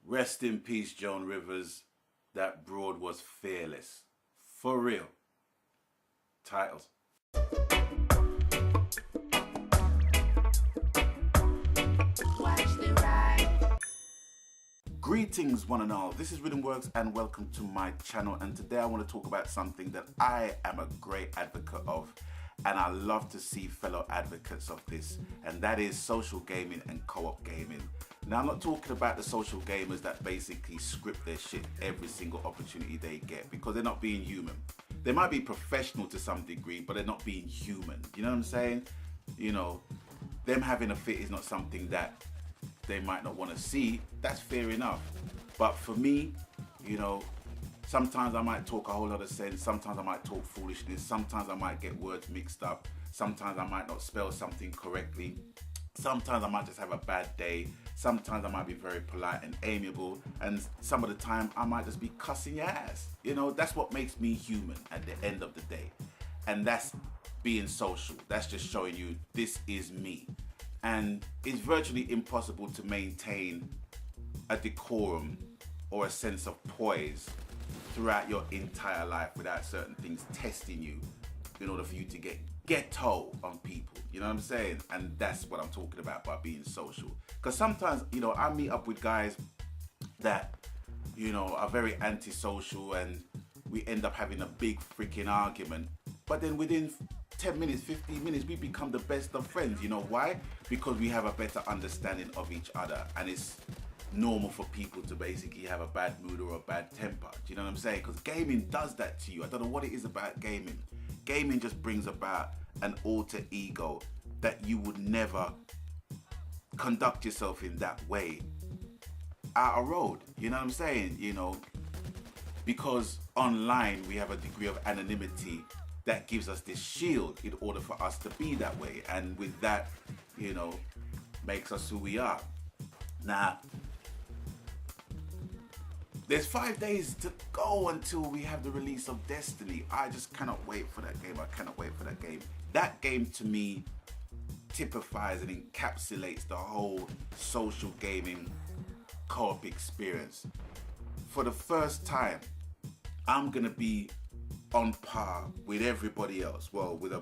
Rest in peace, Joan Rivers. That broad was fearless. For real. Titles. Greetings one and all, this is Rhythmworks and welcome to my channel, and today I want to talk about something that I am a great advocate of, and I love to see fellow advocates of this, and that is social gaming and co-op gaming. Now I'm not talking about the social gamers that basically script their shit every single opportunity they get, because they're not being human. They might be professional to some degree, but they're not being human. You know what I'm saying? You know, them having a fit is not something that they might not want to see. That's fair enough. But for me, you know, sometimes I might talk a whole lot of sense, sometimes I might talk foolishness, sometimes I might get words mixed up, sometimes I might not spell something correctly, sometimes I might just have a bad day, sometimes I might be very polite and amiable, and some of the time I might just be cussing your ass. You know, that's what makes me human at the end of the day. And that's being social. That's just showing you this is me. And it's virtually impossible to maintain a decorum or a sense of poise throughout your entire life without certain things testing you in order for you to get ghetto on people. You know what I'm saying? And that's what I'm talking about by being social. Because sometimes, you know, I meet up with guys that, you know, are very antisocial and we end up having a big freaking argument. But then within 10 minutes, 15 minutes, we become the best of friends. You know why? Because we have a better understanding of each other, and it's normal for people to basically have a bad mood or a bad temper. Do you know what I'm saying? Because gaming does that to you. I don't know what it is about gaming. Gaming just brings about an alter ego that you would never conduct yourself in that way out a road. You know what I'm saying? You know, because online we have a degree of anonymity that gives us this shield in order for us to be that way, and with that, you know, makes us who we are. Now, there's 5 days to go until we have the release of Destiny. I just cannot wait for that game. I cannot wait for that game. That game to me typifies and encapsulates the whole social gaming co-op experience. For the first time, I'm gonna be on par with everybody else, well, with a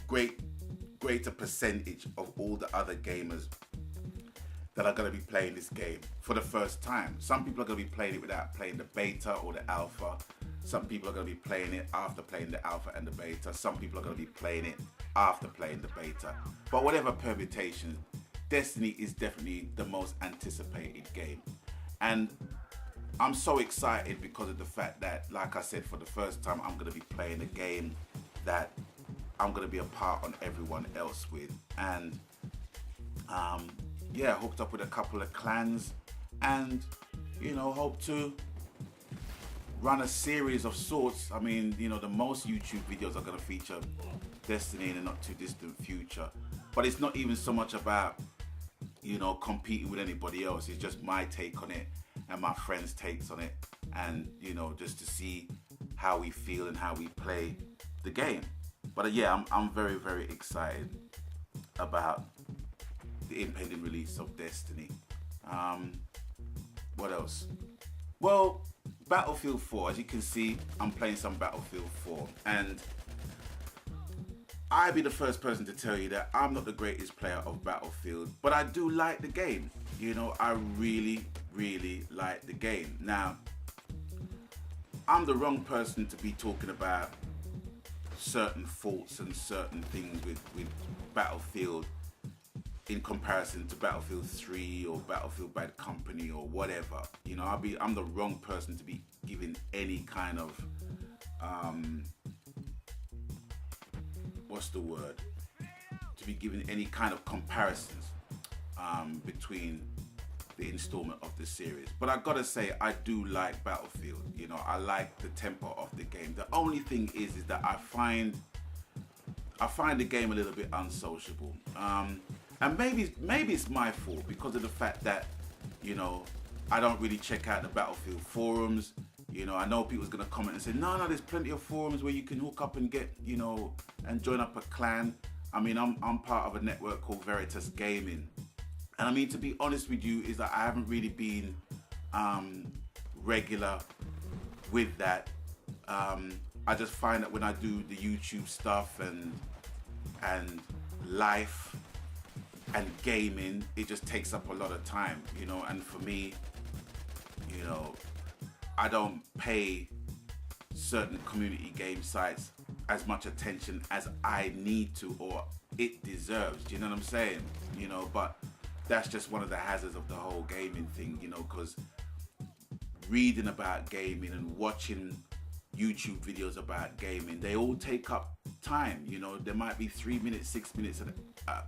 greater percentage of all the other gamers that are going to be playing this game for the first time. Some people are going to be playing it without playing the beta or the alpha. Some people are going to be playing it after playing the alpha and the beta. Some people are going to be playing it after playing the beta. But whatever permutation, Destiny is definitely the most anticipated game. And I'm so excited because of the fact that, like I said, for the first time, I'm going to be playing a game that I'm going to be apart on everyone else with. And yeah, hooked up with a couple of clans and, you know, hope to run a series of sorts. I mean, you know, the most YouTube videos are going to feature Destiny in the not too distant future. But it's not even so much about, you know, competing with anybody else. It's just my take on it and my friends' takes on it, and, you know, just to see how we feel and how we play the game. But yeah, I'm very, very excited about the impending release of Destiny. What else? Well, Battlefield 4, as you can see, I'm playing some Battlefield 4, and I'd be the first person to tell you that I'm not the greatest player of Battlefield, but I do like the game. You know, I really like the game. Now, I'm the wrong person to be talking about certain faults and certain things with Battlefield in comparison to Battlefield 3 or Battlefield Bad Company or whatever. You know, I'm the wrong person to be giving any kind of what's the word? To be giving any kind of comparisons between the installment of the series. But I gotta say, I do like Battlefield. You know, I like the tempo of the game. The only thing is that I find the game a little bit unsociable. And maybe it's my fault because of the fact that, you know, I don't really check out the Battlefield forums. You know, I know people's gonna comment and say, no, there's plenty of forums where you can hook up and get, you know, and join up a clan. I mean, I'm part of a network called Veritas Gaming. And I mean, to be honest with you, is that I haven't really been regular with that. I just find that when I do the YouTube stuff and life and gaming, it just takes up a lot of time, you know. And for me, you know, I don't pay certain community game sites as much attention as I need to or it deserves. Do you know what I'm saying? You know, but that's just one of the hazards of the whole gaming thing, you know, because reading about gaming and watching YouTube videos about gaming, they all take up time. You know, there might be 3 minutes, 6 minutes of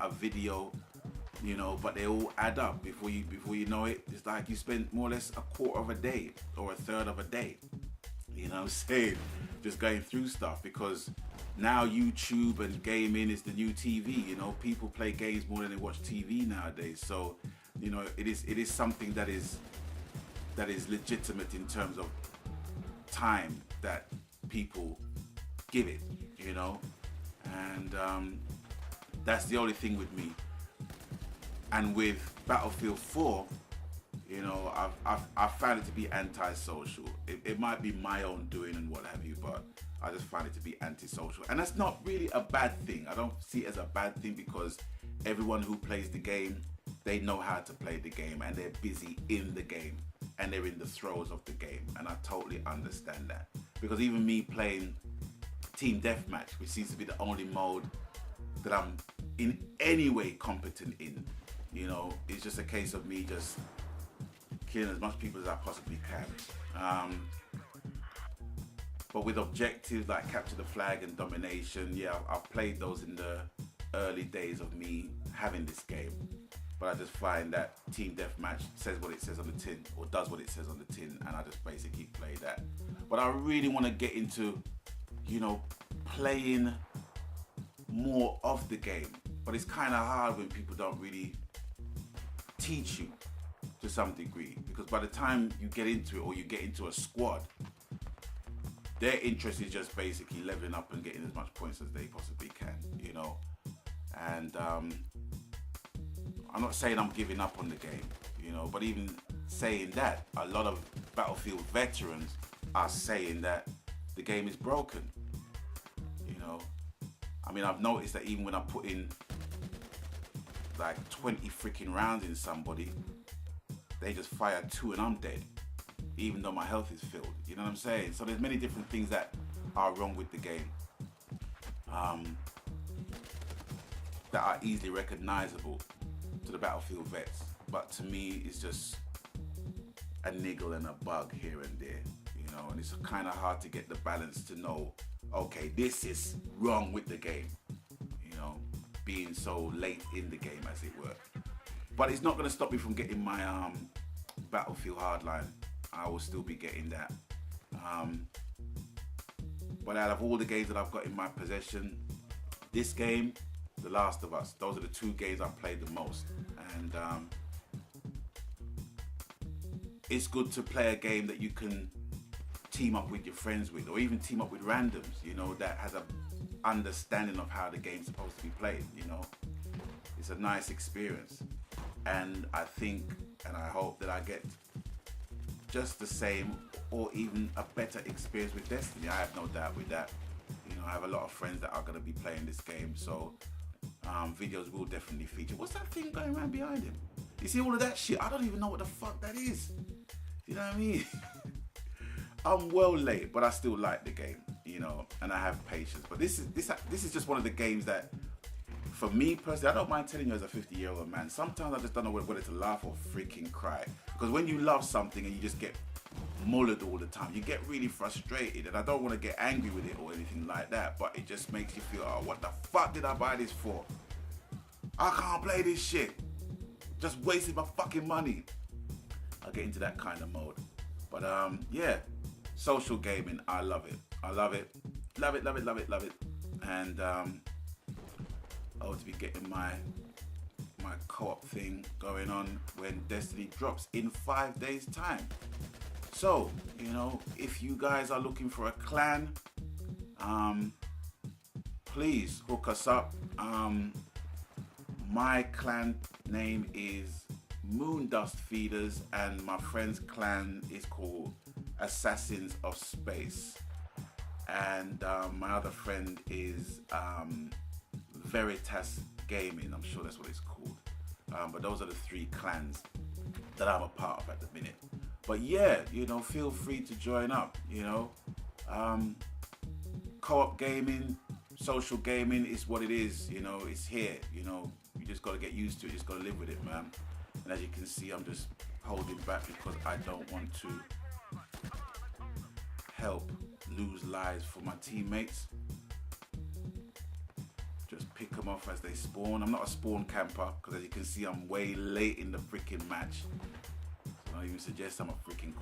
a video, you know, but they all add up. Before you know it, it's like you spend more or less a quarter of a day or a third of a day, you know what I'm saying, just going through stuff, because now YouTube and gaming is the new TV. You know, people play games more than they watch TV nowadays. So, you know, it is something that is legitimate in terms of time that people give it, you know. And that's the only thing with me. And with Battlefield 4, you know, I've found it to be antisocial. It might be my own doing and what have you, but I just find it to be antisocial. And that's not really a bad thing. I don't see it as a bad thing, because everyone who plays the game, they know how to play the game and they're busy in the game and they're in the throes of the game. And I totally understand that. Because even me playing Team Deathmatch, which seems to be the only mode that I'm in any way competent in, you know, it's just a case of me just killing as much people as I possibly can. But with objectives like capture the flag and domination, yeah, I've played those in the early days of me having this game. But I just find that Team Deathmatch says what it says on the tin, or does what it says on the tin, and I just basically play that. But I really want to get into, you know, playing more of the game. But it's kind of hard when people don't really teach you to some degree, because by the time you get into it or you get into a squad, their interest is just basically leveling up and getting as much points as they possibly can, you know. And I'm not saying I'm giving up on the game, you know, but even saying that, a lot of Battlefield veterans are saying that the game is broken, you know. I mean, I've noticed that even when I put in like 20 freaking rounds in somebody, they just fire 2 and I'm dead, even though my health is filled. You know what I'm saying? So there's many different things that are wrong with the game, that are easily recognizable to the Battlefield vets. But to me, it's just a niggle and a bug here and there, you know, and it's kind of hard to get the balance to know, okay, this is wrong with the game, you know, being so late in the game, as it were. But it's not going to stop me from getting my Battlefield Hardline. I will still be getting that. But out of all the games that I've got in my possession, this game, The Last of Us, those are the 2 games I've played the most. And it's good to play a game that you can team up with your friends with, or even team up with randoms, you know, that has a understanding of how the game's supposed to be played, you know. It's a nice experience. And I think and I hope that I get just the same or even a better experience with Destiny. I have no doubt with that. You know, I have a lot of friends that are going to be playing this game, so videos will definitely feature. What's that thing going around behind him? You see all of that shit? I don't even know what the fuck that is. You know what I mean? I'm well late, but I still like the game, you know, and I have patience. But this is just one of the games that, for me personally, I don't mind telling you as a 50-year-old man, sometimes I just don't know whether to laugh or freaking cry. Because when you love something and you just get mullered all the time, you get really frustrated, and I don't want to get angry with it or anything like that, but it just makes you feel, oh, what the fuck did I buy this for? I can't play this shit. Just wasted my fucking money. I get into that kind of mode. But yeah, social gaming, I love it. I love it. Love it, love it, love it, love it. And I ought to be getting my co-op thing going on when Destiny drops in 5 days time. So, you know, if you guys are looking for a clan, please hook us up. My clan name is moon dust feeders, and my friend's clan is called Assassins of Space. And my other friend is Veritas Gaming. I'm sure that's what it's called. But those are the three clans that I'm a part of at the minute. But yeah, you know, feel free to join up. You know, co-op gaming, social gaming is what it is. You know, it's here. You know, you just got to get used to it. You just got to live with it, man. And as you can see, I'm just holding back because I don't want to help lose lives for my teammates. Just pick them off as they spawn. I'm not a spawn camper because as you can see, I'm way late in the freaking match. So I even suggest I'm a freaking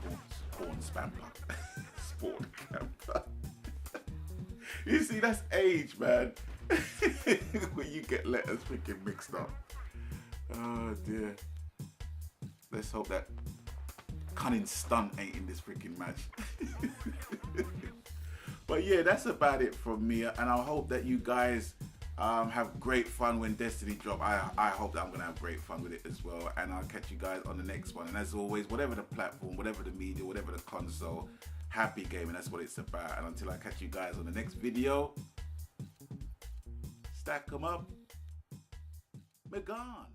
corn spamper. Spawn camper. You see, that's age, man. When you get letters freaking mixed up. Oh dear. Let's hope that cunning stunt ain't in this freaking match. But yeah, that's about it from me, and I hope that you guys have great fun when Destiny drop. I hope that I'm gonna have great fun with it as well, and I'll catch you guys on the next one. And as always, whatever the platform, whatever the media, whatever the console, happy gaming, that's what it's about. And until I catch you guys on the next video, stack them up, we're gone.